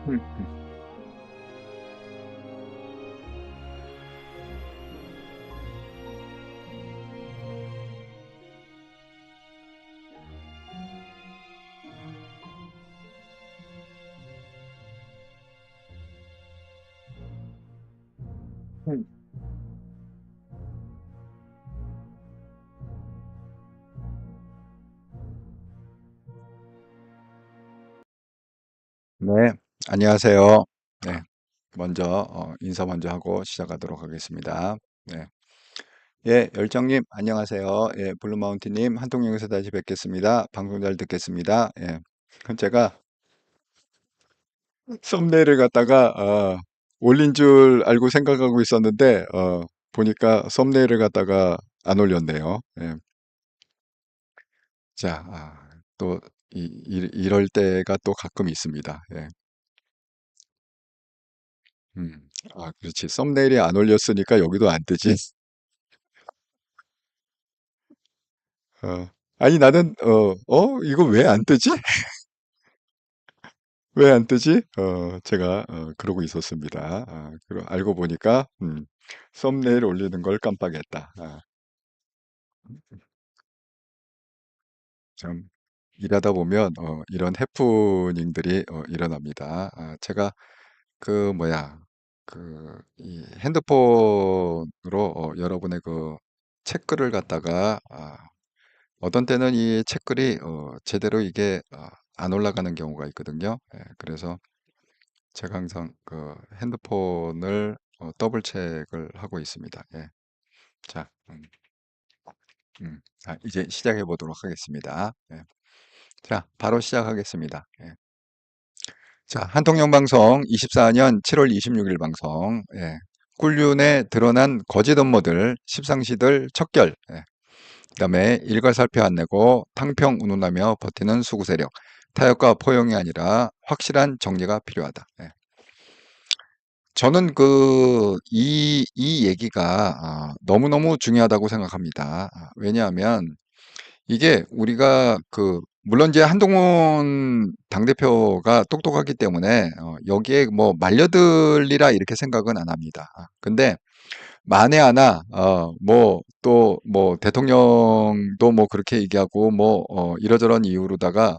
음, 음. 네, 안녕하세요. 네, 먼저 인사 먼저 하고 시작하도록 하겠습니다. 네, 예, 열정님 안녕하세요. 예, 블루마운틴님 한통역에서 다시 뵙겠습니다. 방송 잘 듣겠습니다. 예, 제가 썸네일을 갖다가 올린 줄 알고 생각하고 있었는데 보니까 썸네일을 갖다가 안 올렸네요. 예, 자, 또 이럴 때가 또 가끔 있습니다. 예. 그렇지. 썸네일이 안 올렸으니까 여기도 안 뜨지. 아니, 나는, 이거 왜 안 뜨지? 왜 안 뜨지? 제가, 그러고 있었습니다. 알고 보니까, 썸네일 올리는 걸 깜빡했다. 참, 일하다 보면, 이런 해프닝들이, 일어납니다. 제가, 뭐야, 이 핸드폰으로, 여러분의 책글을 갖다가, 어떤 때는 이 책글이 제대로 이게 안 올라가는 경우가 있거든요. 예, 그래서 제가 항상 핸드폰을 더블 체크를 하고 있습니다. 예. 자, 이제 시작해 보도록 하겠습니다. 예. 자, 바로 시작하겠습니다. 예. 자, 한통영 방송 24년 7월 26일 방송. 예. 꿀륜에 드러난 거짓 업무들, 십상시들 척결. 예. 그다음에 일괄살표 안 내고 탕평 운운하며 버티는 수구 세력. 타협과 포용이 아니라 확실한 정리가 필요하다. 예. 저는 이 얘기가 너무너무 중요하다고 생각합니다. 왜냐하면 이게 우리가 물론 이제 한동훈 당대표가 똑똑하기 때문에 여기에 뭐 말려들리라 이렇게 생각은 안 합니다. 근데 만에 하나 뭐 또 뭐 대통령도 뭐 그렇게 얘기하고 뭐 이러저런 이유로다가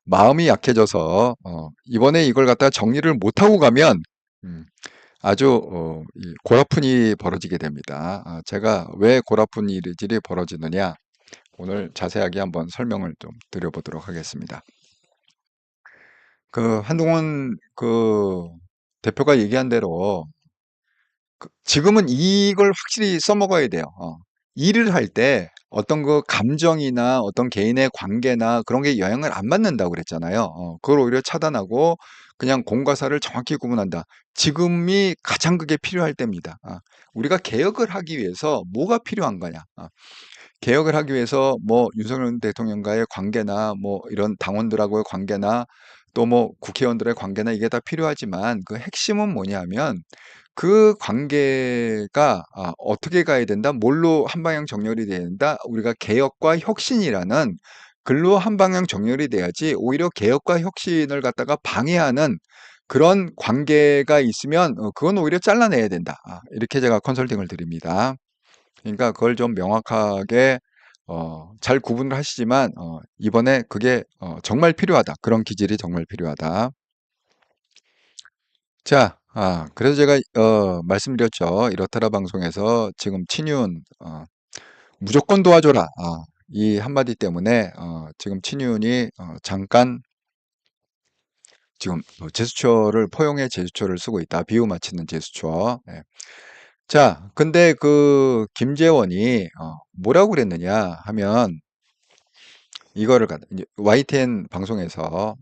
마음이 약해져서 이번에 이걸 갖다가 정리를 못하고 가면 음, 아주 이 골아픈 일이 벌어지게 됩니다. 제가 왜 골아픈 일이 벌어지느냐 오늘 자세하게 한번 설명을 좀 드려보도록 하겠습니다. 한동훈 대표가 얘기한 대로 지금은 이걸 확실히 써먹어야 돼요. 일을 할 때 어떤 감정이나 어떤 개인의 관계나 그런 게 영향을 안 받는다고 그랬잖아요. 그걸 오히려 차단하고 그냥 공과 사를 정확히 구분한다. 지금이 가장 그게 필요할 때입니다. 우리가 개혁을 하기 위해서 뭐가 필요한 거냐? 개혁을 하기 위해서 뭐 윤석열 대통령과의 관계나 뭐 이런 당원들하고의 관계나 또 뭐 국회의원들의 관계나 이게 다 필요하지만 그 핵심은 뭐냐면 그 관계가 어떻게 가야 된다? 뭘로 한 방향 정렬이 돼야 된다? 우리가 개혁과 혁신이라는 글로 한 방향 정렬이 돼야지 오히려 개혁과 혁신을 갖다가 방해하는 그런 관계가 있으면 그건 오히려 잘라내야 된다. 이렇게 제가 컨설팅을 드립니다. 그러니까 그걸 좀 명확하게 잘 구분을 하시지만 이번에 그게 정말 필요하다. 그런 기질이 정말 필요하다. 자, 그래서 제가 말씀드렸죠. 이렇더라 방송에서 지금 친윤 무조건 도와줘라. 이 한마디 때문에 지금 친윤이 잠깐 지금 제스처를 포용의 제스처를 쓰고 있다. 비유 맞추는 제스처. 예. 자, 근데 김재원이 뭐라고 그랬느냐 하면 이거를 이제 YTN 방송에서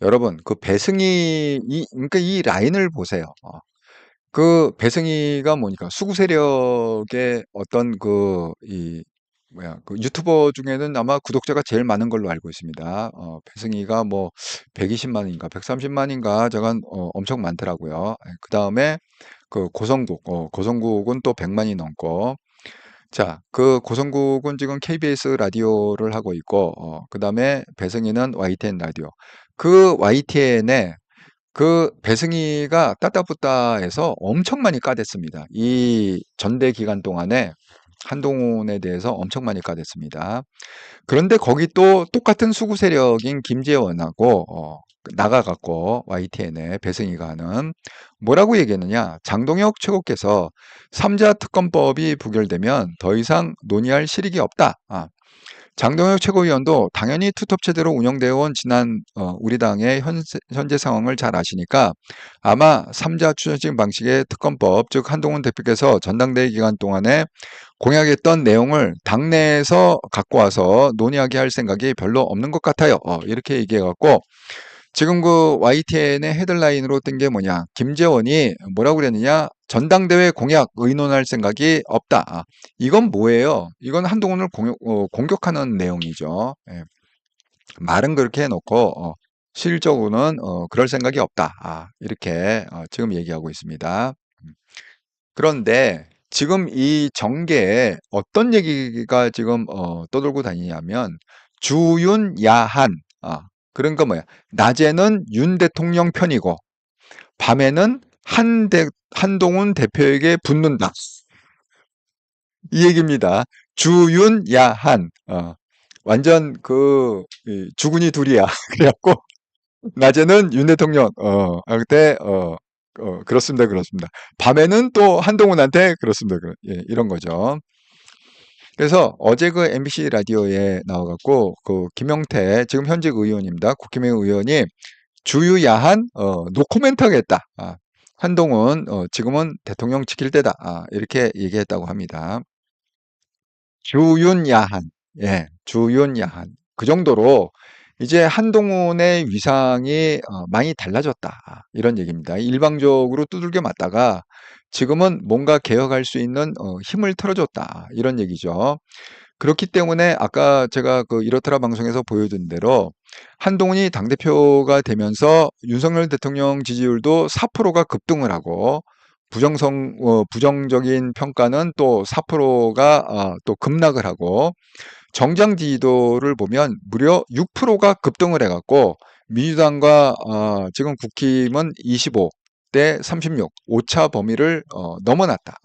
여러분 배승희 그러니까 이 라인을 보세요. 배승희가 뭐니까 수구 세력의 어떤 이 뭐야 유튜버 중에는 아마 구독자가 제일 많은 걸로 알고 있습니다. 배승희가 뭐 120만인가 130만인가 저건 엄청 많더라고요. 그 다음에 고성국은 또 100만이 넘고 자, 고성국은 지금 KBS 라디오를 하고 있고, 그 다음에 배승희는 YTN 라디오. YTN에 그 배승희가 따따붙다에서 엄청 많이 까댔습니다. 이 전대 기간 동안에 한동훈에 대해서 엄청 많이 까댔습니다. 그런데 거기 또 똑같은 수구 세력인 김재원하고 나가갖고 YTN에 배승희가 하는 뭐라고 얘기했느냐. 장동혁 최고께서 삼자 특검법이 부결되면 더 이상 논의할 실익이 없다. 장동혁 최고위원도 당연히 투톱 체제로 운영되어 온 지난 우리 당의 현재 상황을 잘 아시니까 아마 삼자 추천식 방식의 특검법, 즉 한동훈 대표께서 전당대회 기간 동안에 공약했던 내용을 당내에서 갖고 와서 논의하게 할 생각이 별로 없는 것 같아요. 이렇게 얘기해갖고 지금 그 YTN의 헤드라인으로 뜬 게 뭐냐. 김재원이 뭐라고 그랬느냐. 전당대회 공약 의논할 생각이 없다. 이건 뭐예요? 이건 한동훈을 공격하는 내용이죠. 예. 말은 그렇게 해놓고 실질적으로는 그럴 생각이 없다. 이렇게 지금 얘기하고 있습니다. 그런데 지금 이 정계에 어떤 얘기가 지금 떠돌고 다니냐면 주윤 야한 그러니까 뭐야 낮에는 윤 대통령 편이고 밤에는 한동훈 대표에게 붙는다 이 얘기입니다. 주윤 야한 완전 그 주군이 둘이야. 그래갖고 낮에는 윤 대통령 그때 그렇습니다. 그렇습니다. 밤에는 또 한동훈한테 그렇습니다. 예, 이런 거죠. 그래서 어제 그 MBC 라디오에 나와갖고 그 김영태 지금 현직 의원입니다. 국힘의 의원이 주유야한 노코멘트 하겠다. 한동훈 지금은 대통령 지킬 때다. 이렇게 얘기했다고 합니다. 주윤야한. 예, 주윤야한. 그 정도로 이제 한동훈의 위상이 많이 달라졌다. 이런 얘기입니다. 일방적으로 두들겨 맞다가 지금은 뭔가 개혁할 수 있는 힘을 털어줬다. 이런 얘기죠. 그렇기 때문에 아까 제가 그 이렇더라 방송에서 보여준 대로 한동훈이 당대표가 되면서 윤석열 대통령 지지율도 4%가 급등을 하고 부정적인 평가는 또 4%가 또 급락을 하고 정장 지지도를 보면 무려 6%가 급등을 해갖고 민주당과 지금 국힘은 25대 36, 오차 범위를 넘어났다.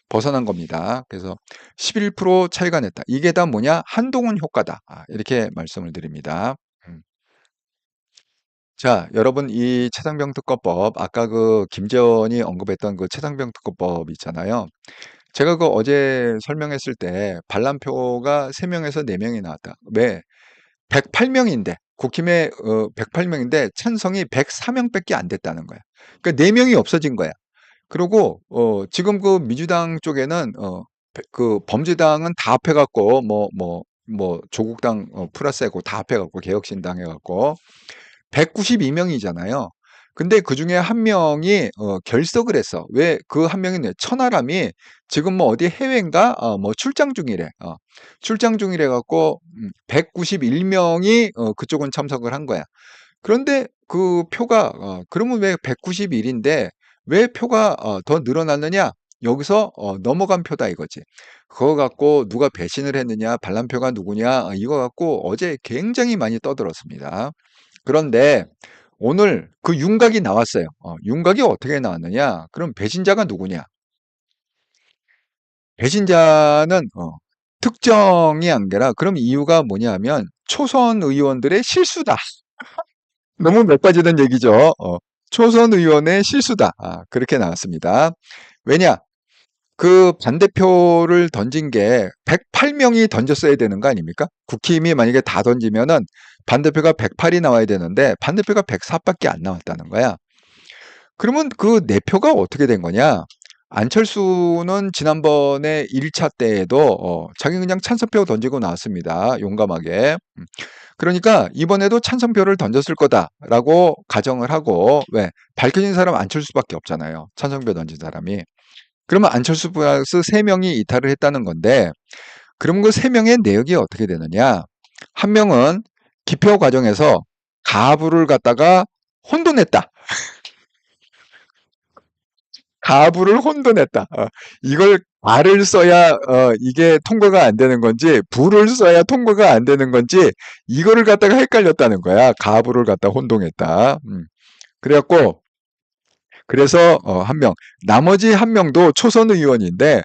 벗어난 겁니다. 그래서 11% 차이가 냈다. 이게 다 뭐냐? 한동훈 효과다. 이렇게 말씀을 드립니다. 자, 여러분 이 최상병 특검법 아까 그 김재원이 언급했던 그 최상병 특검법 있잖아요. 제가 그 어제 설명했을 때 반란표가 3명에서 4명이 나왔다. 왜? 108명인데 국힘에 108명인데 찬성이 104명밖에 안 됐다는 거야. 그러니까 4명이 없어진 거야. 그리고 지금 그 민주당 쪽에는 그 범죄당은 다 합해갖고 뭐 조국당 플러스하고 다 합해갖고 개혁신당 해갖고 192명이잖아요. 근데 그 중에 한 명이 결석을 했어. 왜 그 한 명이 천하람이 지금 뭐 어디 해외인가 뭐 출장 중이래. 출장 중이래 갖고 191명이 그쪽은 참석을 한 거야. 그런데 그 표가 그러면 왜 191인데 왜 표가 더 늘어났느냐? 여기서 넘어간 표다 이거지. 그거 갖고 누가 배신을 했느냐, 반란표가 누구냐, 이거 갖고 어제 굉장히 많이 떠들었습니다. 그런데 오늘 그 윤곽이 나왔어요. 윤곽이 어떻게 나왔느냐? 그럼 배신자가 누구냐? 배신자는 특정이 아니라 그럼 이유가 뭐냐면 초선 의원들의 실수다. 너무 몇 가지된 얘기죠. 초선 의원의 실수다. 그렇게 나왔습니다. 왜냐? 그 반대표를 던진 게 108명이 던졌어야 되는 거 아닙니까? 국힘이 만약에 다 던지면은 반대표가 108이 나와야 되는데 반대표가 104밖에 안 나왔다는 거야. 그러면 그 내표가 어떻게 된 거냐? 안철수는 지난번에 1차 때에도 자기 그냥 찬성표 던지고 나왔습니다. 용감하게. 그러니까 이번에도 찬성표를 던졌을 거다라고 가정을 하고 왜? 밝혀진 사람 안철수밖에 없잖아요. 찬성표 던진 사람이. 그러면 안철수 플러스 3명이 이탈을 했다는 건데 그럼 그 3명의 내역이 어떻게 되느냐? 한 명은 기표 과정에서 가부를 갖다가 혼돈했다. 가부를 혼돈했다. 이걸 가를 써야 이게 통과가 안 되는 건지 부를 써야 통과가 안 되는 건지 이거를 갖다가 헷갈렸다는 거야. 가부를 갖다 혼동했다. 그래갖고 그래서 한 명, 나머지 한 명도 초선 의원인데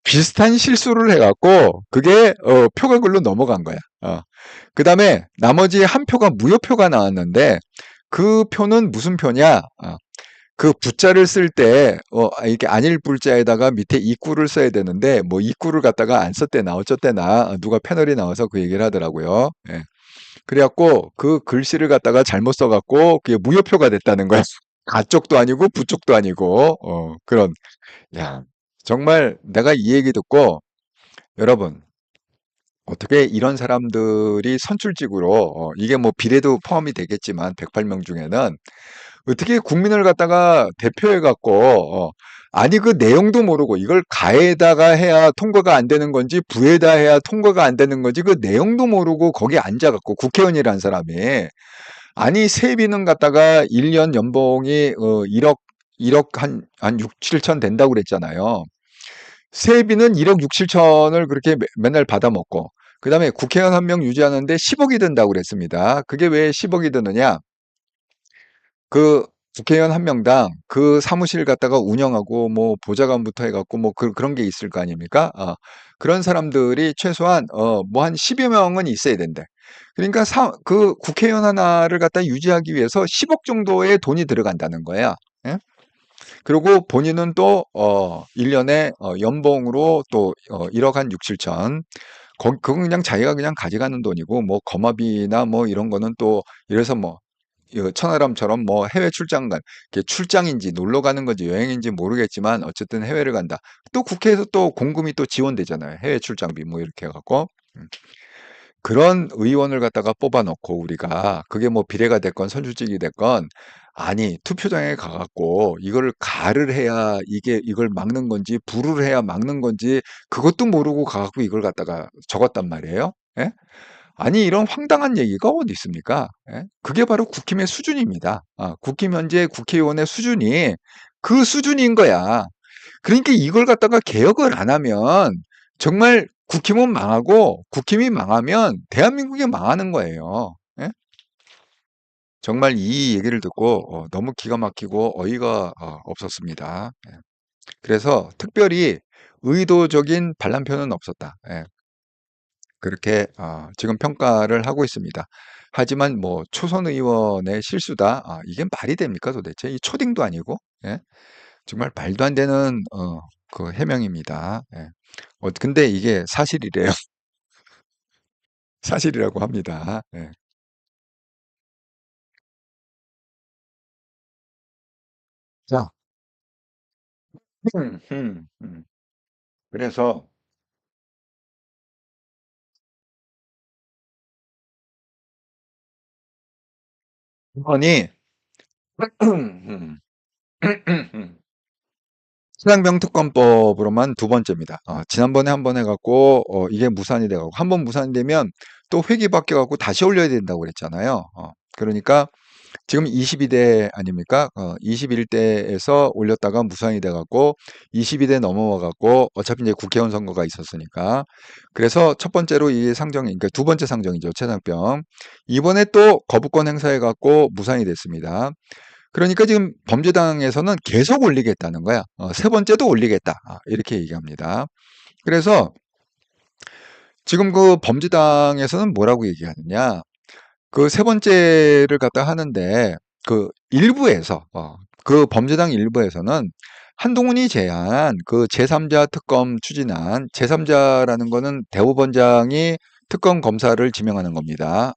비슷한 실수를 해갖고 그게 표가 글로 넘어간 거야. 그 다음에 나머지 한 표가 무효표가 나왔는데 그 표는 무슨 표냐? 그 부자를 쓸 때, 이렇게 안일 불자에다가 밑에 이꾸를 써야 되는데, 뭐 이꾸를 갖다가 안 썼대나 어쩌대나 누가 패널이 나와서 그 얘기를 하더라고요. 예. 그래갖고 그 글씨를 갖다가 잘못 써갖고 그게 무효표가 됐다는 거야. 가쪽도 아니고 부쪽도 아니고, 그런. 야, 정말 내가 이 얘기 듣고, 여러분, 어떻게 이런 사람들이 선출직으로, 이게 뭐 비례도 포함이 되겠지만, 108명 중에는, 어떻게 국민을 갖다가 대표해갖고, 아니, 그 내용도 모르고, 이걸 가에다가 해야 통과가 안 되는 건지, 부에다 해야 통과가 안 되는 건지, 그 내용도 모르고 거기 앉아갖고, 국회의원이라는 사람이, 아니, 세비는 갖다가 1년 연봉이, 1억 한 6, 7천 된다고 그랬잖아요. 세비는 1억 6, 7천을 그렇게 맨날 받아먹고, 그 다음에 국회의원 한 명 유지하는데 10억이 든다고 그랬습니다. 그게 왜 10억이 드느냐? 그 국회의원 한 명당 그 사무실 갖다가 운영하고 뭐 보좌관부터 해갖고 뭐 그런 게 있을 거 아닙니까? 그런 사람들이 최소한 뭐 한 10여 명은 있어야 된대. 그러니까 그 국회의원 하나를 갖다 유지하기 위해서 10억 정도의 돈이 들어간다는 거야. 예? 그리고 본인은 또 1년에 연봉으로 또 1억 한 6, 7천. 그건 그냥 자기가 그냥 가져가는 돈이고 뭐 거마비나 뭐 이런 거는 또 이래서 뭐 천하람처럼 뭐 해외 출장 출장인지 놀러 가는 건지 여행인지 모르겠지만 어쨌든 해외를 간다. 또 국회에서 또 공금이 또 지원되잖아요. 해외 출장비 뭐 이렇게 해갖고. 그런 의원을 갖다가 뽑아놓고 우리가 그게 뭐 비례가 됐건 선출직이 됐건 아니 투표장에 가갖고 이걸 가를 해야 이걸 막는 건지 부를 해야 막는 건지 그것도 모르고 가갖고 이걸 갖다가 적었단 말이에요. 예? 아니 이런 황당한 얘기가 어디 있습니까? 예? 그게 바로 국힘의 수준입니다. 국힘 현재 국회의원의 수준이 그 수준인 거야. 그러니까 이걸 갖다가 개혁을 안 하면 정말 국힘은 망하고 국힘이 망하면 대한민국이 망하는 거예요. 예? 정말 이 얘기를 듣고 너무 기가 막히고 어이가 없었습니다. 예. 그래서 특별히 의도적인 반란표는 없었다. 예. 그렇게 지금 평가를 하고 있습니다. 하지만 뭐 초선 의원의 실수다. 이게 말이 됩니까 도대체? 이 초딩도 아니고. 예? 정말 말도 안 되는 그 해명입니다. 예. 근데 이게 사실이래요. 사실이라고 합니다. 예. 자, 음, 음, 음. 그래서 이번이 친환경 특검법으로만 두 번째입니다. 지난번에 한 번 해갖고 이게 무산이 돼가고 한 번 무산이 되면 또 회기 바뀌어갖고 다시 올려야 된다고 그랬잖아요. 그러니까 지금 22대 아닙니까? 21대에서 올렸다가 무산이 돼갖고 22대 넘어와갖고 어차피 이제 국회의원 선거가 있었으니까 그래서 첫 번째로 이 상정이 그러니까 두 번째 상정이죠. 최상병 이번에 또 거부권 행사해갖고 무산이 됐습니다. 그러니까 지금 범죄당에서는 계속 올리겠다는 거야. 세 번째도 올리겠다. 이렇게 얘기합니다. 그래서 지금 그 범죄당에서는 뭐라고 얘기하느냐? 그 세 번째를 갖다 하는데 그 일부에서 그 범죄당 일부에서는 한동훈이 제안 그 제3자 특검 추진안 제3자라는 거는 대법원장이 특검 검사를 지명하는 겁니다.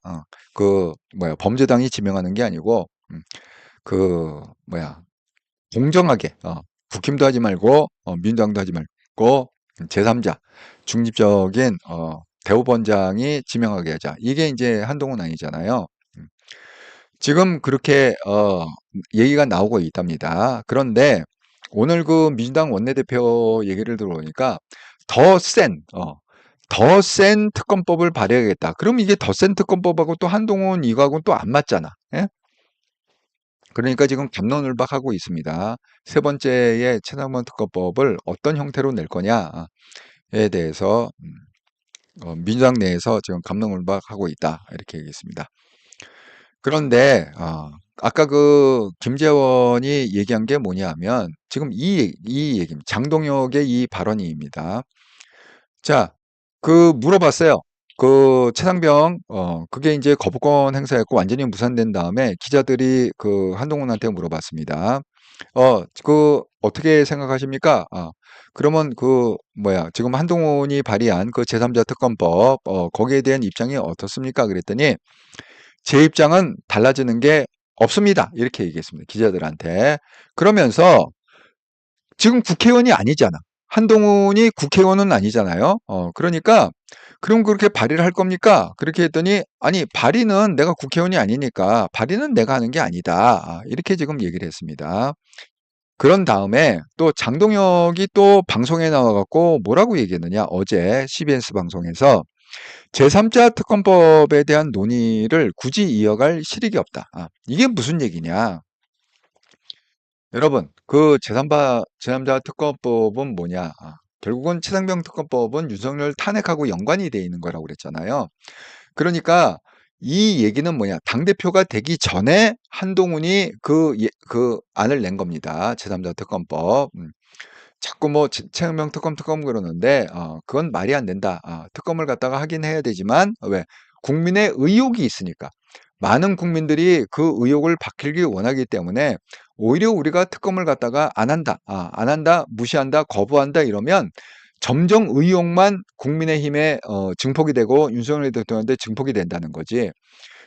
그 뭐야 범죄당이 지명하는 게 아니고 그 뭐야 공정하게 국힘도 하지 말고 민주당도 하지 말고 제3자 중립적인 대법원장이 지명하게 하자. 이게 이제 한동훈 아니잖아요. 지금 그렇게 얘기가 나오고 있답니다. 그런데 오늘 그 민주당 원내대표 얘기를 들어보니까 더 센, 더 센 특검법을 발의하겠다. 그럼 이게 더 센 특검법하고 또 한동훈 이거하고는 또 안 맞잖아. 예? 그러니까 지금 갑론을박하고 있습니다. 세 번째의 최상원 특검법을 어떤 형태로 낼 거냐에 대해서 민주당 내에서 지금 갑론을박하고 있다. 이렇게 얘기했습니다. 그런데 아까 그 김재원이 얘기한 게 뭐냐면 지금 이 얘기입니다. 장동혁의 이 발언입니다. 자, 그 물어봤어요. 그 최상병 그게 이제 거부권 행사했고 완전히 무산된 다음에 기자들이 그 한동훈한테 물어봤습니다. 그 어떻게 생각하십니까? 그러면 그 뭐야 지금 한동훈이 발의한 그 제3자 특검법 거기에 대한 입장이 어떻습니까? 그랬더니 제 입장은 달라지는 게 없습니다. 이렇게 얘기했습니다. 기자들한테. 그러면서 지금 국회의원이 아니잖아. 한동훈이 국회의원은 아니잖아요. 그러니까 그럼 그렇게 발의를 할 겁니까? 그렇게 했더니 아니 발의는 내가 국회의원이 아니니까 발의는 내가 하는 게 아니다. 이렇게 지금 얘기를 했습니다. 그런 다음에 또 장동혁이 또 방송에 나와갖고 뭐라고 얘기했느냐? 어제 CBS 방송에서 제3자 특검법에 대한 논의를 굳이 이어갈 실익이 없다. 이게 무슨 얘기냐? 여러분, 그 제3자 특검법은 뭐냐? 결국은 최상병 특검법은 윤석열 탄핵하고 연관이 돼 있는 거라고 그랬잖아요. 그러니까 이 얘기는 뭐냐? 당대표가 되기 전에 한동훈이 그 안을 낸 겁니다. 제3자 특검법. 자꾸 뭐 최상병 특검 그러는데 그건 말이 안 된다. 특검을 갖다가 하긴 해야 되지만 왜? 국민의 의혹이 있으니까. 많은 국민들이 그 의혹을 밝히기 원하기 때문에 오히려 우리가 특검을 갖다가 안 한다. 안 한다, 무시한다, 거부한다 이러면 점점 의혹만 국민의힘에 증폭이 되고 윤석열 대통령한테 증폭이 된다는 거지.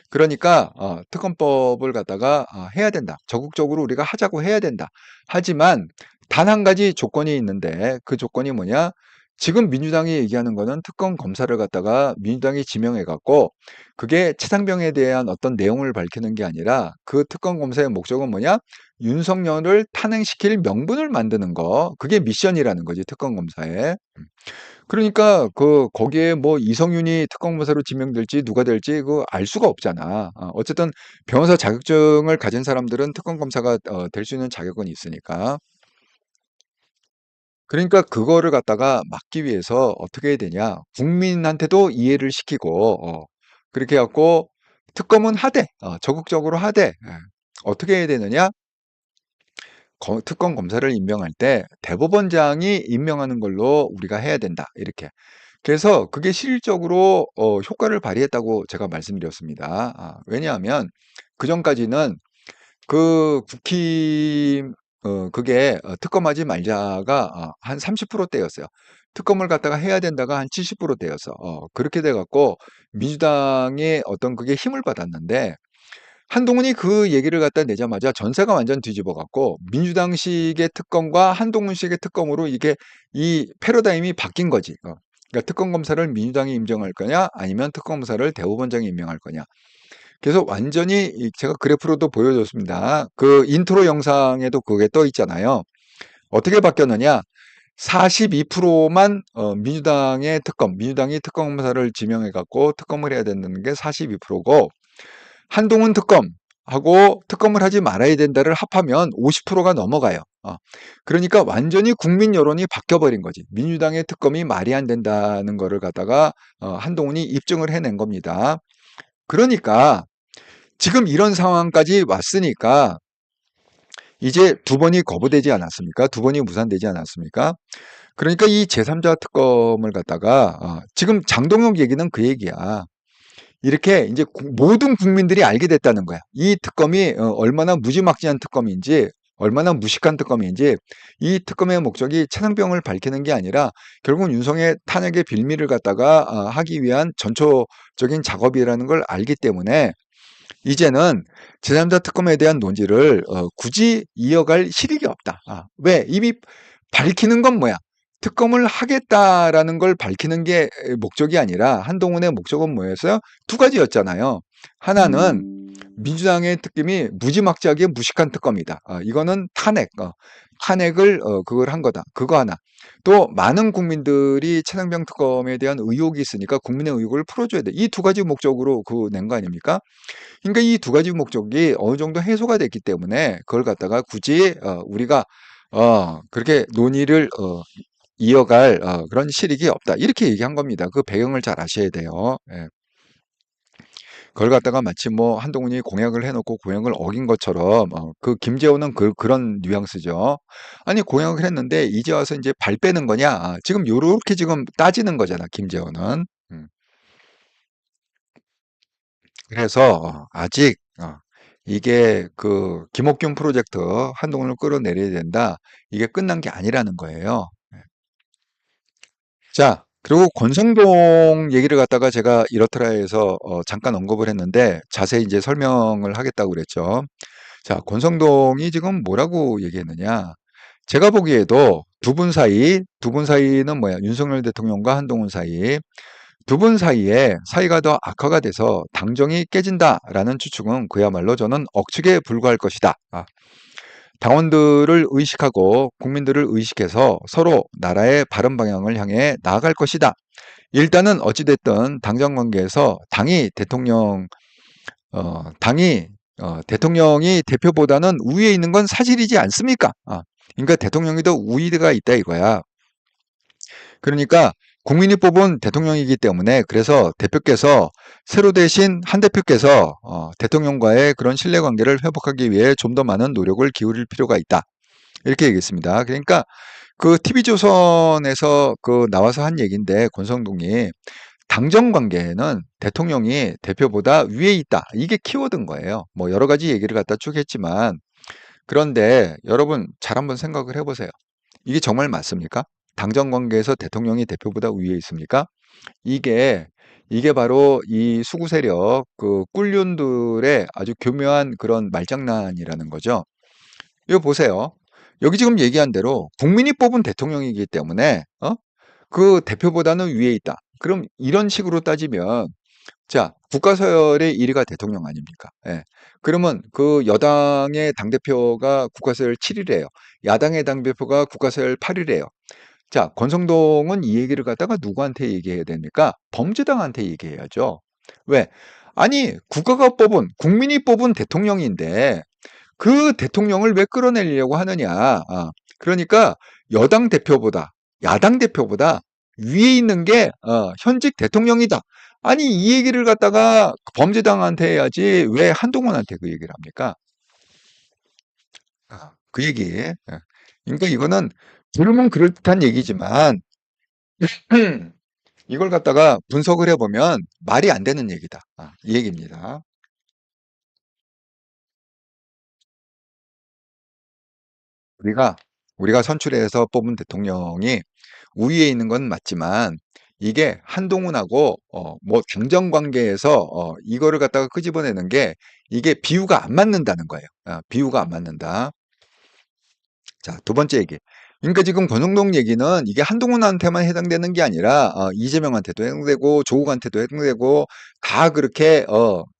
그러니까 특검법을 갖다가 해야 된다. 적극적으로 우리가 하자고 해야 된다. 하지만 단 한 가지 조건이 있는데 그 조건이 뭐냐? 지금 민주당이 얘기하는 거는 특검 검사를 갖다가 민주당이 지명해 갖고 그게 최상병에 대한 어떤 내용을 밝히는 게 아니라 그 특검 검사의 목적은 뭐냐? 윤석열을 탄핵시킬 명분을 만드는 거. 그게 미션이라는 거지, 특검 검사의. 그러니까 거기에 뭐 이성윤이 특검검사로 지명될지 누가 될지 그 알 수가 없잖아. 어쨌든 변호사 자격증을 가진 사람들은 특검검사가 될 수 있는 자격은 있으니까. 그러니까 그거를 갖다가 막기 위해서 어떻게 해야 되냐? 국민한테도 이해를 시키고 그렇게 해 갖고 특검은 하되 적극적으로 하되 어떻게 해야 되느냐? 특검 검사를 임명할 때 대법원장이 임명하는 걸로 우리가 해야 된다. 이렇게. 그래서 그게 실질적으로 효과를 발휘했다고 제가 말씀드렸습니다. 왜냐하면 그전까지는 그 국힘 그게 특검하지 말자가 한 30%대였어요. 특검을 갖다가 해야 된다가 한 70%대였어. 그렇게 돼 갖고 민주당의 어떤 그게 힘을 받았는데 한동훈이 그 얘기를 갖다 내자마자 전세가 완전 뒤집어 갖고 민주당식의 특검과 한동훈식의 특검으로 이게 이 패러다임이 바뀐 거지. 그러니까 특검 검사를 민주당이 임명할 거냐 아니면 특검 검사를 대법원장이 임명할 거냐. 그래서 완전히 제가 그래프로도 보여줬습니다. 그 인트로 영상에도 그게 떠 있잖아요. 어떻게 바뀌었느냐? 42%만 민주당의 민주당이 특검 검사를 지명해 갖고 특검을 해야 된다는 게 42%고 한동훈 특검하고 특검을 하지 말아야 된다를 합하면 50%가 넘어가요. 그러니까 완전히 국민 여론이 바뀌어버린 거지. 민주당의 특검이 말이 안 된다는 거를 갖다가 한동훈이 입증을 해낸 겁니다. 그러니까 지금 이런 상황까지 왔으니까 이제 두 번이 거부되지 않았습니까? 두 번이 무산되지 않았습니까? 그러니까 이 제3자 특검을 갖다가 지금 장동혁 얘기는 그 얘기야. 이렇게 이제 모든 국민들이 알게 됐다는 거야. 이 특검이 얼마나 무지막지한 특검인지, 얼마나 무식한 특검인지, 이 특검의 목적이 최상병을 밝히는 게 아니라 결국은 윤석의 탄핵의 빌미를 갖다가 하기 위한 전초적인 작업이라는 걸 알기 때문에 이제는 제3자 특검에 대한 논지를 굳이 이어갈 실익이 없다. 왜? 이미 밝히는 건 뭐야? 특검을 하겠다라는 걸 밝히는 게 목적이 아니라 한동훈의 목적은 뭐였어요? 두 가지였잖아요. 하나는 민주당의 특검이 무지막지하게 무식한 특검이다. 이거는 탄핵을 그걸 한 거다. 그거 하나. 또 많은 국민들이 최상병 특검에 대한 의혹이 있으니까 국민의 의혹을 풀어줘야 돼. 이 두 가지 목적으로 그 낸 거 아닙니까? 그러니까 이 두 가지 목적이 어느 정도 해소가 됐기 때문에 그걸 갖다가 굳이 우리가 그렇게 논의를 이어갈 그런 실익이 없다. 이렇게 얘기한 겁니다. 그 배경을 잘 아셔야 돼요. 예. 그걸 갖다가 마치 뭐 한동훈이 공약을 해놓고 공약을 어긴 것처럼 그 김재호는 그런 뉘앙스죠. 아니 공약을 했는데 이제 와서 이제 발 빼는 거냐? 지금 요렇게 지금 따지는 거잖아 김재호는. 그래서 아직 이게 그 김옥균 프로젝트 한동훈을 끌어내려야 된다. 이게 끝난 게 아니라는 거예요. 자, 그리고 권성동 얘기를 갖다가 제가 이렇더라 해서 잠깐 언급을 했는데 자세히 이제 설명을 하겠다고 그랬죠. 자, 권성동이 지금 뭐라고 얘기했느냐? 제가 보기에도 두 분 사이는 뭐야? 윤석열 대통령과 한동훈 사이. 두 분 사이에 사이가 더 악화가 돼서 당정이 깨진다라는 추측은 그야말로 저는 억측에 불과할 것이다. 당원들을 의식하고 국민들을 의식해서 서로 나라의 바른 방향을 향해 나아갈 것이다. 일단은 어찌됐든 당정 관계에서 당이 대통령이 대표보다는 우위에 있는 건 사실이지 않습니까? 그러니까 대통령이 더 우위가 있다 이거야. 그러니까 국민이 뽑은 대통령이기 때문에 그래서 대표께서 새로 되신 한 대표께서 대통령과의 그런 신뢰관계를 회복하기 위해 좀 더 많은 노력을 기울일 필요가 있다. 이렇게 얘기했습니다. 그러니까 그 TV조선에서 그 나와서 한 얘기인데 권성동이 당정 관계에는 대통령이 대표보다 위에 있다. 이게 키워드인 거예요. 뭐 여러 가지 얘기를 갖다 쭉 했지만 그런데 여러분 잘 한번 생각을 해보세요. 이게 정말 맞습니까? 당정 관계에서 대통령이 대표보다 위에 있습니까? 이게 이게 바로 이 수구 세력 그 꿀륜들의 아주 교묘한 그런 말장난이라는 거죠. 이거 보세요. 여기 지금 얘기한 대로 국민이 뽑은 대통령이기 때문에 그 대표보다는 위에 있다. 그럼 이런 식으로 따지면 자, 국가서열의 1위가 대통령 아닙니까? 예. 그러면 그 여당의 당대표가 국가서열 7위래요. 야당의 당대표가 국가서열 8위래요. 자, 권성동은 이 얘기를 갖다가 누구한테 얘기해야 됩니까? 범죄당한테 얘기해야죠. 왜? 아니, 국민이 뽑은 대통령인데 그 대통령을 왜 끌어내려고 하느냐. 그러니까 여당 대표보다, 야당 대표보다 위에 있는 게 현직 대통령이다. 아니, 이 얘기를 갖다가 범죄당한테 해야지 왜 한동훈한테 그 얘기를 합니까? 그 얘기. 그러니까 이거는 들으면 그럴듯한 얘기지만 이걸 갖다가 분석을 해보면 말이 안 되는 얘기다. 이 얘기입니다. 우리가 우리가 선출해서 뽑은 대통령이 우위에 있는 건 맞지만 이게 한동훈하고 뭐 당정 관계에서 이거를 갖다가 끄집어내는 게 이게 비유가 안 맞는다는 거예요. 비유가 안 맞는다. 자, 두 번째 얘기. 그러니까 지금 권성동 얘기는 이게 한동훈한테만 해당되는 게 아니라 이재명한테도 해당되고 조국한테도 해당되고 다 그렇게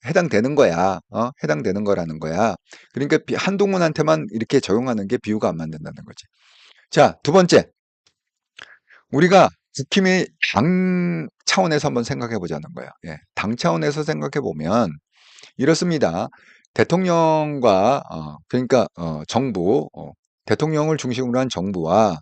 해당되는 거야. 해당되는 거라는 거야. 그러니까 한동훈한테만 이렇게 적용하는 게 비유가 안 맞는다는 거지. 자, 두 번째. 우리가 국힘의 당 차원에서 한번 생각해 보자는 거야. 예, 당 차원에서 생각해 보면 이렇습니다. 대통령과 그러니까 정부, 대통령을 중심으로 한 정부와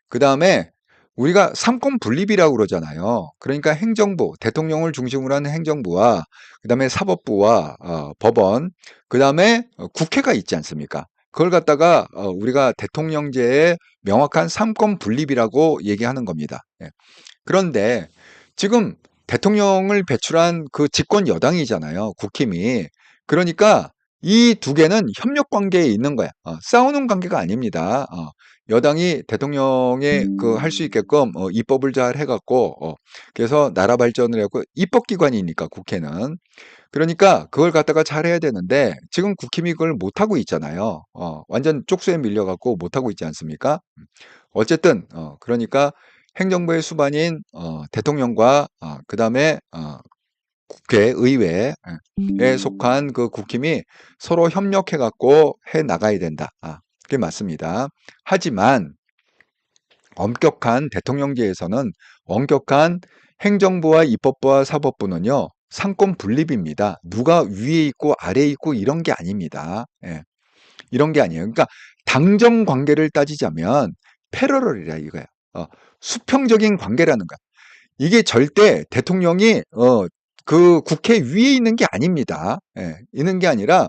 그 다음에 우리가 삼권 분립이라고 그러잖아요. 그러니까 행정부, 대통령을 중심으로 하는 행정부와 그 다음에 사법부와 법원, 그 다음에 국회가 있지 않습니까? 그걸 갖다가 우리가 대통령제의 명확한 삼권 분립이라고 얘기하는 겁니다. 예. 그런데 지금 대통령을 배출한 그 집권 여당이잖아요. 국힘이. 그러니까 이 두 개는 협력 관계에 있는 거야. 싸우는 관계가 아닙니다. 여당이 대통령에 그 할 수 있게끔 입법을 잘 해갖고 그래서 나라 발전을 하고 입법기관이니까 국회는 그러니까 그걸 갖다가 잘 해야 되는데 지금 국힘이 그걸 못하고 있잖아요. 완전 쪽수에 밀려갖고 못하고 있지 않습니까? 어쨌든 그러니까 행정부의 수반인 대통령과 그다음에 국회, 의회에 속한 그 국힘이 서로 협력해 갖고 해 나가야 된다. 그게 맞습니다. 하지만 엄격한 대통령제에서는 엄격한 행정부와 입법부와 사법부는요. 상권 분립입니다. 누가 위에 있고 아래에 있고 이런 게 아닙니다. 예, 이런 게 아니에요. 그러니까 당정 관계를 따지자면 패러럴이라 이거야. 수평적인 관계라는 거야. 이게 절대 대통령이 그 국회 위에 있는 게 아닙니다. 예, 있는 게 아니라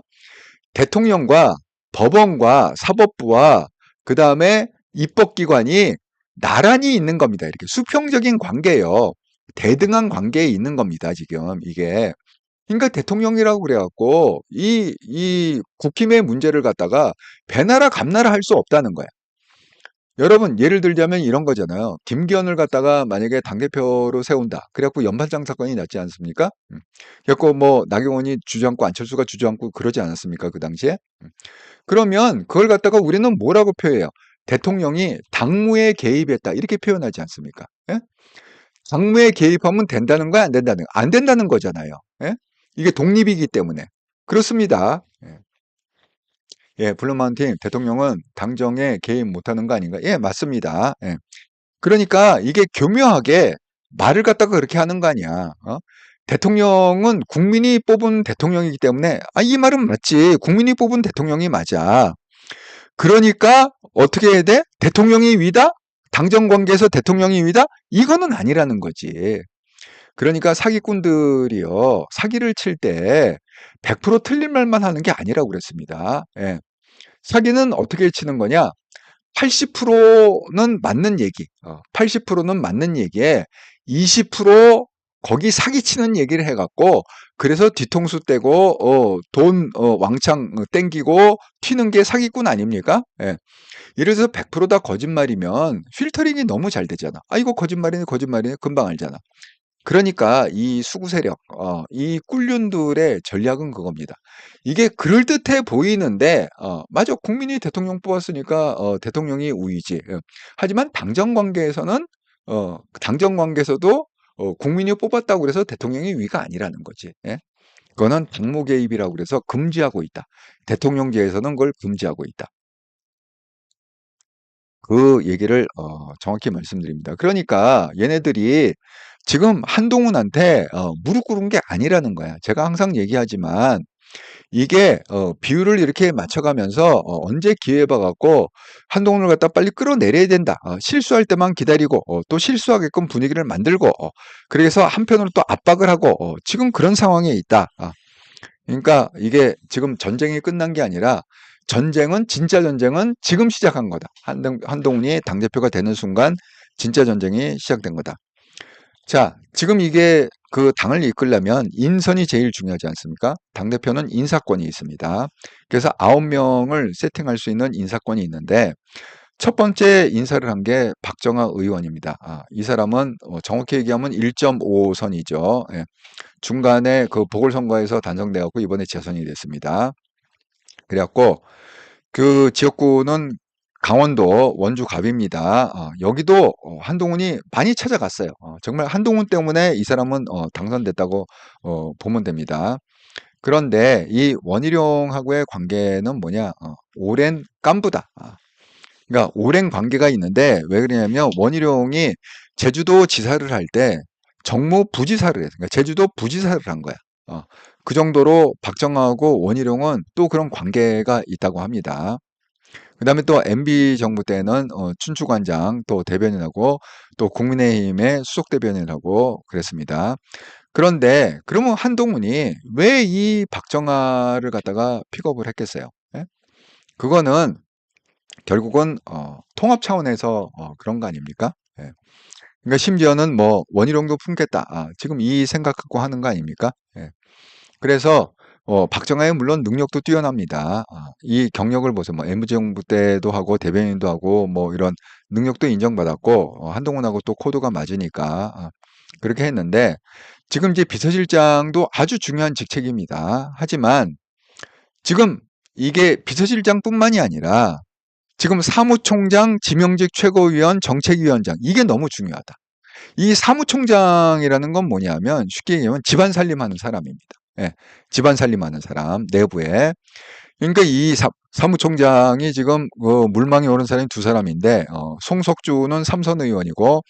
대통령과 법원과 사법부와 그 다음에 입법기관이 나란히 있는 겁니다. 이렇게 수평적인 관계예요. 대등한 관계에 있는 겁니다. 지금 이게. 그러니까 대통령이라고 그래갖고 이 국힘의 문제를 갖다가 배나라 감나라 할 수 없다는 거야. 여러분 예를 들자면 이런 거잖아요. 김기현을 갖다가 만약에 당대표로 세운다. 그래갖고 연반장 사건이 났지 않습니까? 그래갖고 뭐 나경원이 주저앉고 안철수가 주저앉고 그러지 않았습니까? 그 당시에? 그러면 그걸 갖다가 우리는 뭐라고 표현해요? 대통령이 당무에 개입했다. 이렇게 표현하지 않습니까? 예? 당무에 개입하면 된다는 거야? 안 된다는 거? 안 된다는 거잖아요. 예? 이게 독립이기 때문에. 그렇습니다. 예. 예, 블루마운틴 대통령은 당정에 개입 못하는 거 아닌가? 예, 맞습니다. 예. 그러니까 이게 교묘하게 말을 갖다가 그렇게 하는 거 아니야. 어? 대통령은 국민이 뽑은 대통령이기 때문에 이 말은 맞지. 국민이 뽑은 대통령이 맞아. 그러니까 어떻게 해야 돼? 대통령이 위다? 당정 관계에서 대통령이 위다? 이거는 아니라는 거지. 그러니까 사기꾼들이요. 사기를 칠 때 100% 틀린 말만 하는 게 아니라고 그랬습니다. 예. 사기는 어떻게 치는 거냐? 80%는 맞는 얘기, 80%는 맞는 얘기에 20% 거기 사기치는 얘기를 해갖고 그래서 뒤통수 떼고 돈 왕창 땡기고 튀는 게 사기꾼 아닙니까? 예. 이래서 100%다 거짓말이면 필터링이 너무 잘 되잖아. 이거 거짓말이네 거짓말이네 금방 알잖아. 그러니까 이 수구 세력, 이 꿀륜들의 전략은 그겁니다. 이게 그럴듯해 보이는데, 맞아. 국민이 대통령 뽑았으니까, 대통령이 우위지. 하지만 당정 관계에서는, 당정 관계에서도, 국민이 뽑았다고 그래서 대통령이 위가 아니라는 거지. 예? 그거는 당무 개입이라고 그래서 금지하고 있다. 대통령제에서는 그걸 금지하고 있다. 그 얘기를 정확히 말씀드립니다. 그러니까 얘네들이 지금 한동훈한테 무릎 꿇은 게 아니라는 거야. 제가 항상 얘기하지만 이게 비율을 이렇게 맞춰가면서 언제 기회 봐갖고 한동훈을 갖다 빨리 끌어내려야 된다. 실수할 때만 기다리고 또 실수하게끔 분위기를 만들고 그래서 한편으로 또 압박을 하고 지금 그런 상황에 있다. 그러니까 이게 지금 전쟁이 끝난 게 아니라 전쟁은 진짜 전쟁은 지금 시작한 거다. 한동훈이 당대표가 되는 순간 진짜 전쟁이 시작된 거다. 자, 지금 이게 그 당을 이끌려면 인선이 제일 중요하지 않습니까? 당대표는 인사권이 있습니다. 그래서 9명을 세팅할 수 있는 인사권이 있는데 첫 번째 인사를 한 게 박정아 의원입니다. 이 사람은 정확히 얘기하면 1.5선이죠. 예. 중간에 그 보궐선거에서 단성돼갖고 이번에 재선이 됐습니다. 그래갖고 그 지역구는 강원도 원주 갑입니다. 여기도 한동훈이 많이 찾아갔어요. 정말 한동훈 때문에 이 사람은 당선됐다고 보면 됩니다. 그런데 이 원희룡하고의 관계는 뭐냐? 오랜 깐부다. 그러니까 오랜 관계가 있는데 왜 그러냐면 원희룡이 제주도 지사를 할 때 정무 부지사를 했어요. 그러니까 제주도 부지사를 한 거야. 그 정도로 박정아하고 원희룡은 또 그런 관계가 있다고 합니다. 그 다음에 또 MB 정부 때는 춘추관장 또 대변인하고 또 국민의힘의 수석 대변인하고 그랬습니다. 그런데 그러면 한동훈이 왜 이 박정아를 갖다가 픽업을 했겠어요? 예? 그거는 결국은 통합 차원에서 그런 거 아닙니까? 예. 그러니까 심지어는 뭐 원희룡도 품겠다. 지금 이 생각 갖고 하는 거 아닙니까? 예. 그래서 박정아의 물론 능력도 뛰어납니다. 이 경력을 보세요. 뭐 MB정부 때도 하고 대변인도 하고 뭐 이런 능력도 인정받았고 한동훈하고 또 코드가 맞으니까 그렇게 했는데 지금 이제 비서실장도 아주 중요한 직책입니다. 하지만 지금 이게 비서실장뿐만이 아니라 지금 사무총장, 지명직 최고위원, 정책위원장 이게 너무 중요하다. 이 사무총장이라는 건 뭐냐면 쉽게 얘기하면 집안 살림하는 사람입니다. 예, 집안 살림하는 사람 내부에. 그러니까 이 사무총장이 지금 물망에 오른 사람이 두 사람인데 송석주는 삼선 의원이고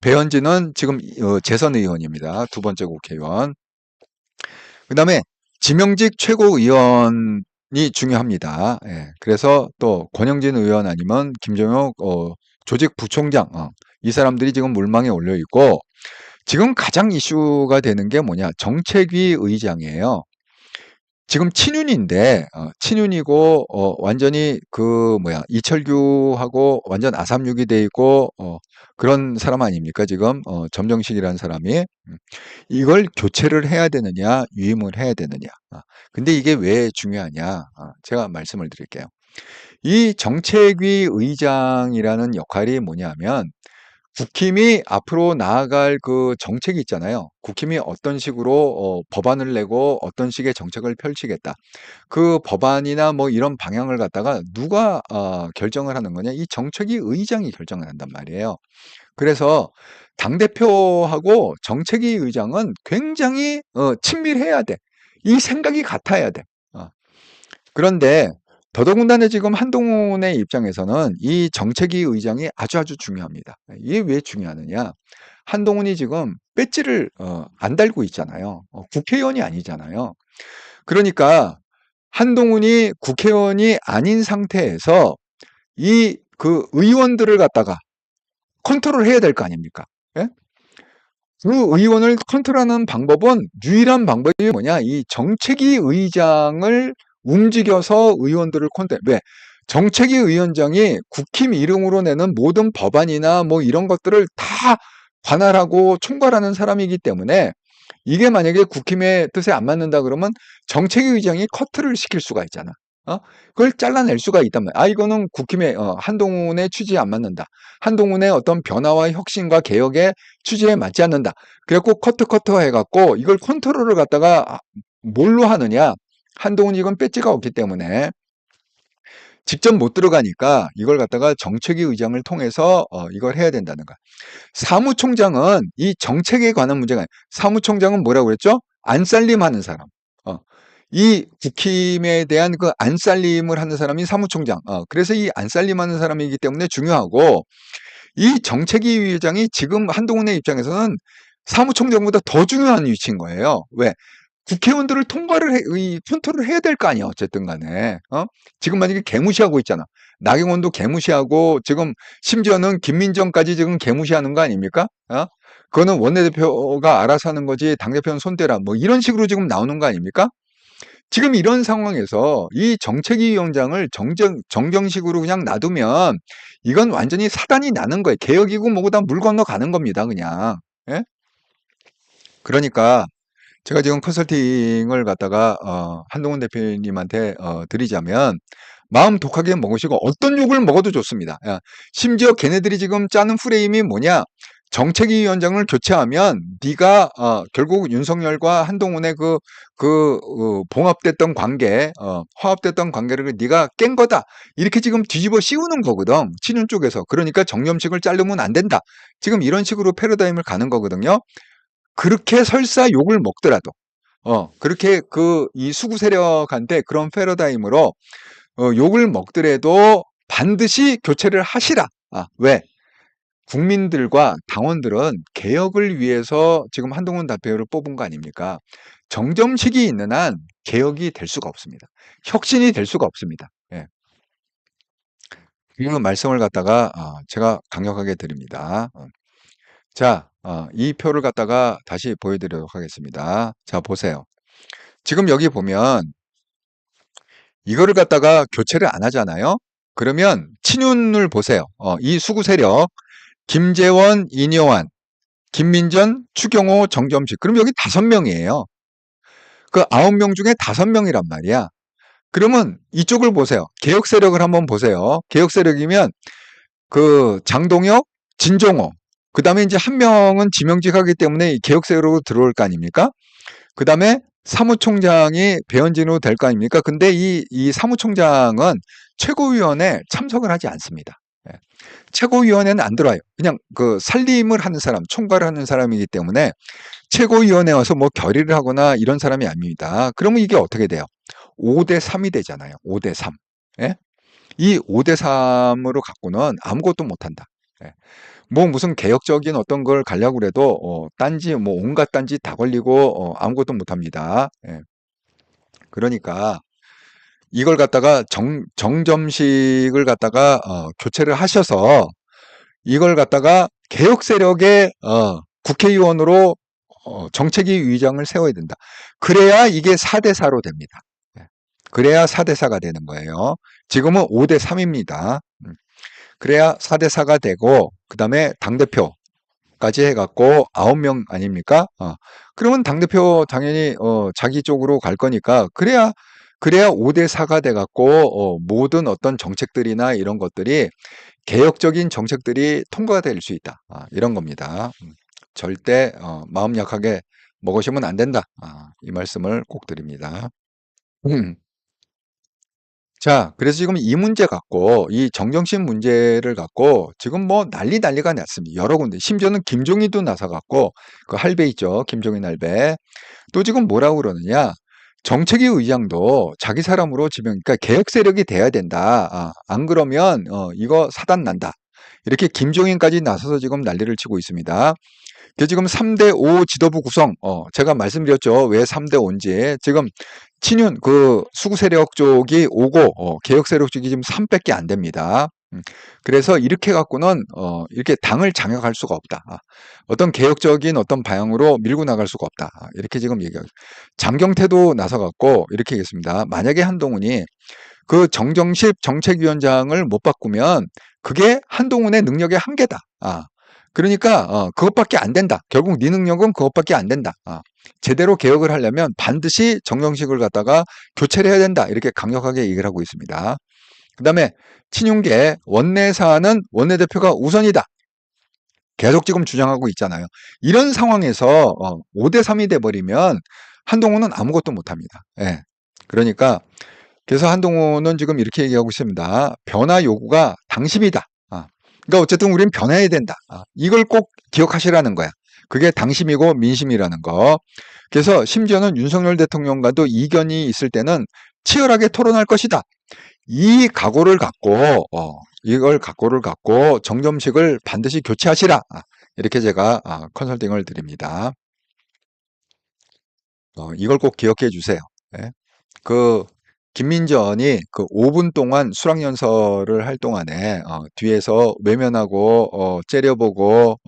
배현진은 지금 재선 의원입니다. 두 번째 국회의원. 그다음에 지명직 최고위원이 중요합니다. 예, 그래서 또 권영진 의원 아니면 김종혁 조직 부총장 이 사람들이 지금 물망에 올려 있고 지금 가장 이슈가 되는 게 뭐냐? 정책위 의장이에요. 지금 친윤인데, 친윤이고, 완전히 이철규하고 완전 아삼육이 돼 있고, 그런 사람 아닙니까? 지금, 점정식이라는 사람이. 이걸 교체를 해야 되느냐, 유임을 해야 되느냐. 근데 이게 왜 중요하냐? 제가 말씀을 드릴게요. 이 정책위 의장이라는 역할이 뭐냐면, 국힘이 앞으로 나아갈 그 정책이 있잖아요. 국힘이 어떤 식으로 법안을 내고 어떤 식의 정책을 펼치겠다. 그 법안이나 뭐 이런 방향을 갖다가 누가 결정을 하는 거냐? 이 정책위 의장이 결정을 한단 말이에요. 그래서 당대표하고 정책위 의장은 굉장히 친밀해야 돼. 이 생각이 같아야 돼. 어. 그런데 더더군다나 지금 한동훈의 입장에서는 이 정책위 의장이 아주 중요합니다. 이게 왜 중요하느냐? 한동훈이 지금 배지를 안 달고 있잖아요. 국회의원이 아니잖아요. 그러니까 한동훈이 국회의원이 아닌 상태에서 이 그 의원들을 갖다가 컨트롤해야 될 거 아닙니까? 예? 그 의원을 컨트롤하는 방법은 유일한 방법이 뭐냐? 이 정책위 의장을 움직여서 의원들을 컨트롤. 왜? 정책위 의원장이 국힘 이름으로 내는 모든 법안이나 뭐 이런 것들을 다 관할하고 총괄하는 사람이기 때문에 이게 만약에 국힘의 뜻에 안 맞는다 그러면 정책위 의장이 커트를 시킬 수가 있잖아. 그걸 잘라낼 수가 있단 말이야. 이거는 국힘의 한동훈의 취지에 안 맞는다. 한동훈의 어떤 변화와 혁신과 개혁의 취지에 맞지 않는다. 그래갖고 커트 해갖고 이걸 컨트롤을 갖다가 뭘로 하느냐? 한동훈이 이건 배지가 없기 때문에 직접 못 들어가니까 이걸 갖다가 정책위 의장을 통해서 이걸 해야 된다는 거야. 사무총장은 이 정책에 관한 문제가 아니에요. 사무총장은 뭐라고 그랬죠? 안살림하는 사람. 이 국힘에 대한 그 안살림을 하는 사람이 사무총장. 그래서 이 안살림하는 사람이기 때문에 중요하고 이 정책위 의장이 지금 한동훈의 입장에서는 사무총장보다 더 중요한 위치인 거예요. 왜? 국회의원들을 컨트롤을 해야 될 거 아니야, 어쨌든 간에. 지금 만약에 개무시하고 있잖아. 나경원도 개무시하고, 지금 심지어는 김민정까지 지금 개무시하는 거 아닙니까? 그거는 원내대표가 알아서 하는 거지, 당대표는 손대라. 뭐 이런 식으로 지금 나오는 거 아닙니까? 지금 이런 상황에서 이 정책위 위원장을 정정식으로 그냥 놔두면 이건 완전히 사단이 나는 거예요. 개혁이고 뭐고 다 물 건너가는 겁니다, 그냥. 예? 그러니까 제가 지금 컨설팅을 갖다가 한동훈 대표님한테 드리자면 마음 독하게 먹으시고 어떤 욕을 먹어도 좋습니다. 심지어 걔네들이 지금 짜는 프레임이 뭐냐? 정책위 위원장을 교체하면 네가 결국 윤석열과 한동훈의 봉합됐던 관계, 화합됐던 관계를 네가 깬 거다. 이렇게 지금 뒤집어 씌우는 거거든. 친윤 쪽에서. 그러니까 정점식을 자르면 안 된다. 지금 이런 식으로 패러다임을 가는 거거든요. 그렇게 설사 욕을 먹더라도, 그렇게 이 수구 세력한테 그런 패러다임으로, 욕을 먹더라도 반드시 교체를 하시라. 왜? 국민들과 당원들은 개혁을 위해서 지금 한동훈 대표를 뽑은 거 아닙니까? 정점식이 있는 한 개혁이 될 수가 없습니다. 혁신이 될 수가 없습니다. 예. 그 말씀을 갖다가, 제가 강력하게 드립니다. 자, 이 표를 갖다가 다시 보여드리도록 하겠습니다. 자, 보세요. 지금 여기 보면 이거를 갖다가 교체를 안 하잖아요. 그러면 친윤을 보세요. 이 수구 세력 김재원, 인효환, 김민전, 추경호, 정점식. 그럼 여기 5명이에요. 그 9명 중에 5명이란 말이야. 그러면 이쪽을 보세요. 개혁 세력을 한번 보세요. 개혁 세력이면 그 장동혁, 진종호. 그 다음에 이제 한 명은 지명직하기 때문에 개혁 세력으로 들어올 거 아닙니까? 그 다음에 사무총장이 배현진으로 될 거 아닙니까? 근데 이 사무총장은 최고위원회에 참석을 하지 않습니다. 예. 최고위원회는 안 들어와요. 그냥 그 살림을 하는 사람, 총괄을 하는 사람이기 때문에 최고위원회 와서 뭐 결의를 하거나 이런 사람이 아닙니다. 그러면 이게 어떻게 돼요? 5대 3이 되잖아요. 5대 3. 예? 이 5대 3으로 갖고는 아무것도 못한다. 예. 뭐 무슨 개혁적인 어떤 걸 가려고 그래도 딴지 뭐 온갖 딴지 다 걸리고 아무것도 못합니다. 예. 그러니까 이걸 갖다가 정점식을 갖다가 교체를 하셔서 이걸 갖다가 개혁 세력의 국회의원으로 정책위 의장을 세워야 된다. 그래야 이게 4대4로 됩니다. 그래야 4대4가 되는 거예요. 지금은 5대3입니다. 그래야 4대4가 되고, 그 다음에 당대표까지 해갖고 9명 아닙니까? 그러면 당대표 당연히, 자기 쪽으로 갈 거니까, 그래야 5대4가 돼갖고, 모든 어떤 정책들이나 이런 것들이 개혁적인 정책들이 통과가 될 수 있다. 이런 겁니다. 절대, 마음 약하게 먹으시면 안 된다. 이 말씀을 꼭 드립니다. 자, 그래서 지금 이 문제 갖고, 이 정정신 문제를 갖고, 지금 뭐 난리가 났습니다. 여러 군데. 심지어는 김종인도 나서갖고, 그 할배 있죠. 김종인 할배. 또 지금 뭐라고 그러느냐. 정책위 의장도 자기 사람으로 지명, 그러니까 개혁 세력이 돼야 된다. 안 그러면, 이거 사단 난다. 이렇게 김종인까지 나서서 지금 난리를 치고 있습니다. 지금 3대5 지도부 구성, 제가 말씀드렸죠. 왜 3대5인지. 지금 친윤, 수구 세력 쪽이 5고, 개혁 세력 쪽이 지금 3밖에 안 됩니다. 그래서 이렇게 갖고는, 이렇게 당을 장악할 수가 없다. 어떤 개혁적인 어떤 방향으로 밀고 나갈 수가 없다. 이렇게 지금 얘기하고. 장경태도 나서갖고, 이렇게 얘기했습니다. 만약에 한동훈이 그 정정식 정책위원장을 못 바꾸면, 그게 한동훈의 능력의 한계다. 그러니까 그것밖에 안 된다. 결국 네 능력은 그것밖에 안 된다. 제대로 개혁을 하려면 반드시 정정식을 갖다가 교체를 해야 된다. 이렇게 강력하게 얘기를 하고 있습니다. 그 다음에 친윤계 원내 사안은 원내대표가 우선이다. 계속 지금 주장하고 있잖아요. 이런 상황에서 5대3이 돼버리면 한동훈은 아무것도 못합니다. 예. 그러니까 그래서 한동훈은 지금 이렇게 얘기하고 있습니다. 변화 요구가 당심이다. 그러니까 어쨌든 우리는 변해야 된다. 이걸 꼭 기억하시라는 거야. 그게 당심이고 민심이라는 거. 그래서 심지어는 윤석열 대통령과도 이견이 있을 때는 치열하게 토론할 것이다. 이 각오를 갖고 이걸 각오를 갖고 정점식을 반드시 교체하시라. 이렇게 제가 컨설팅을 드립니다. 이걸 꼭 기억해 주세요. 예? 김민전이 5분 동안 수락연설을 할 동안에 뒤에서 외면하고 째려보고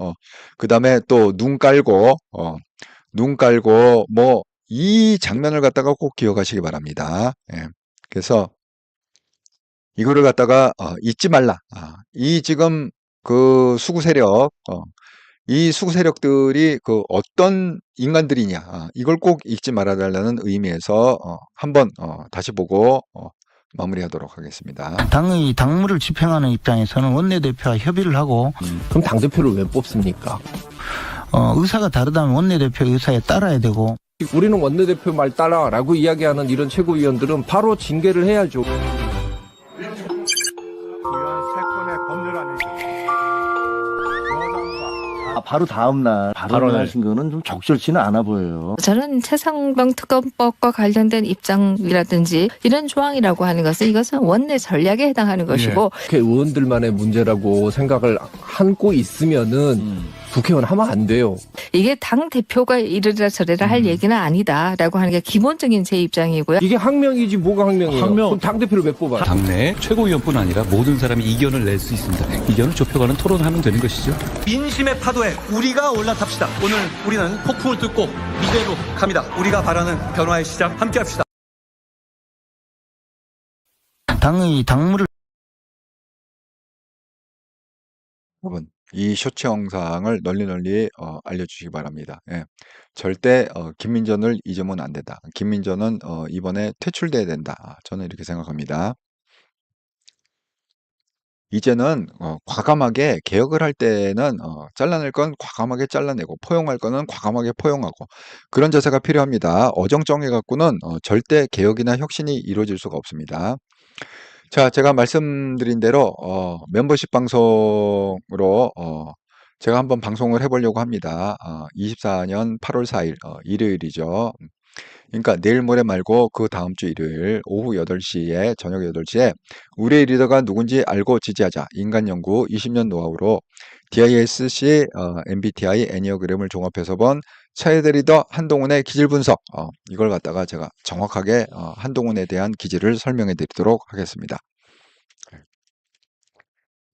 그 다음에 또 눈 깔고 뭐 이 장면을 갖다가 꼭 기억하시기 바랍니다. 예. 그래서 이거를 갖다가 잊지 말라. 이 지금 수구 세력 이 수구 세력들이 어떤 인간들이냐, 이걸 꼭 잊지 말아달라는 의미에서 한번 다시 보고 마무리하도록 하겠습니다. 당의 당무를 집행하는 입장에서는 원내대표와 협의를 하고. 그럼 당대표를 왜 뽑습니까? 의사가 다르다면 원내대표 의사에 따라야 되고. 우리는 원내대표 말 따라라고 이야기하는 이런 최고위원들은 바로 징계를 해야죠. 바로 다음날 발언을 하신 거는 좀 적절치는 않아 보여요. 저는 최상병 특검법과 관련된 입장이라든지 이런 조항이라고 하는 것은 이것은 원내 전략에 해당하는 것이고. 국회의원들만의 문제라고 생각을 하고 있으면은 국회의원 하면 안 돼요. 이게 당 대표가 이래라 저래라 할 얘기는 아니다라고 하는 게 기본적인 제 입장이고요. 이게 항명이지 뭐가 항명이에요. 항명. 그럼 당대표를 왜 뽑아요? 당내 최고위원뿐 아니라 모든 사람이 이견을 낼 수 있습니다. 이견을 좁혀가는 토론하면 되는 것이죠. 민심의 파도에 우리가 올라탑시다. 오늘 우리는 폭풍을 뚫고 미래로 갑니다. 우리가 바라는 변화의 시작 함께합시다. 당의 당무를. 여러분, 이 쇼츠 영상을 널리 알려주시기 바랍니다. 예. 절대 김민전을 잊으면 안 된다. 김민전은 이번에 퇴출돼야 된다. 저는 이렇게 생각합니다. 이제는 과감하게 개혁을 할 때는 잘라낼 건 과감하게 잘라내고 포용할 거는 과감하게 포용하고 그런 자세가 필요합니다. 어정쩡해 갖고는 절대 개혁이나 혁신이 이루어질 수가 없습니다. 자, 제가 말씀드린 대로 멤버십 방송으로 제가 한번 방송을 해보려고 합니다. 24년 8월 4일 일요일이죠. 그러니까 내일 모레 말고 그 다음 주 일요일 오후 8시에 저녁 8시에 우리의 리더가 누군지 알고 지지하자 인간연구 20년 노하우로 DISC, MBTI, 애니어그램을 종합해서 본 차세대 리더 한동훈의 기질 분석 이걸 갖다가 제가 정확하게 한동훈에 대한 기질을 설명해 드리도록 하겠습니다.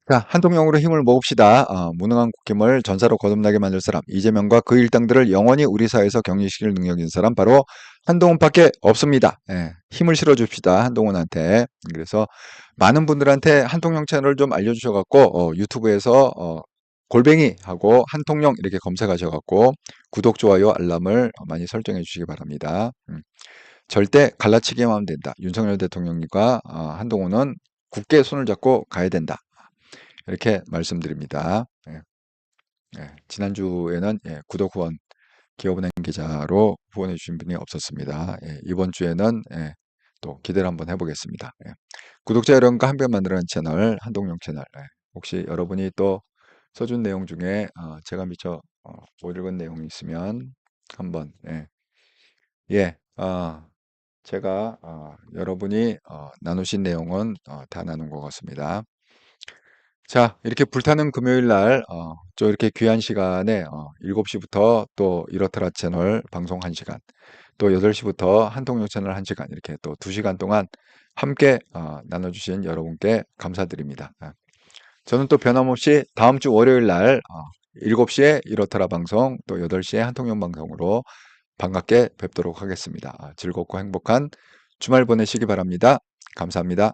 자, 한통령으로 힘을 모읍시다. 무능한 국힘을 전사로 거듭나게 만들 사람, 이재명과 그 일당들을 영원히 우리 사회에서 격리시킬 능력 있는 사람 바로 한동훈밖에 없습니다. 예, 힘을 실어줍시다, 한동훈한테. 그래서 많은 분들한테 한통령 채널을 좀 알려주셔갖고 유튜브에서 골뱅이 하고 한통령 이렇게 검색하셔갖고 구독, 좋아요, 알람을 많이 설정해 주시기 바랍니다. 절대 갈라치기만 하면 된다. 윤석열 대통령과 한동훈은 굳게 손을 잡고 가야 된다. 이렇게 말씀드립니다. 예. 예, 지난주에는 구독 후원 기업은행 계좌로 후원해 주신 분이 없었습니다. 예, 이번 주에는 또 기대를 한번 해보겠습니다. 예. 구독자 여러분과 함께 만들어가는 채널 한동용 채널, 혹시 여러분이 또 써준 내용 중에 제가 미처 못 읽은 내용이 있으면 한번 제가 여러분이 나누신 내용은 다 나눈 것 같습니다. 자, 이렇게 불타는 금요일 날, 저 이렇게 귀한 시간에 7시부터 또 이렇더라 채널 방송 1시간, 또 8시부터 한통령 채널 1시간, 이렇게 또 2시간 동안 함께 나눠주신 여러분께 감사드립니다. 저는 또 변함없이 다음 주 월요일 날 7시에 이렇더라 방송, 또 8시에 한통령 방송으로 반갑게 뵙도록 하겠습니다. 즐겁고 행복한 주말 보내시기 바랍니다. 감사합니다.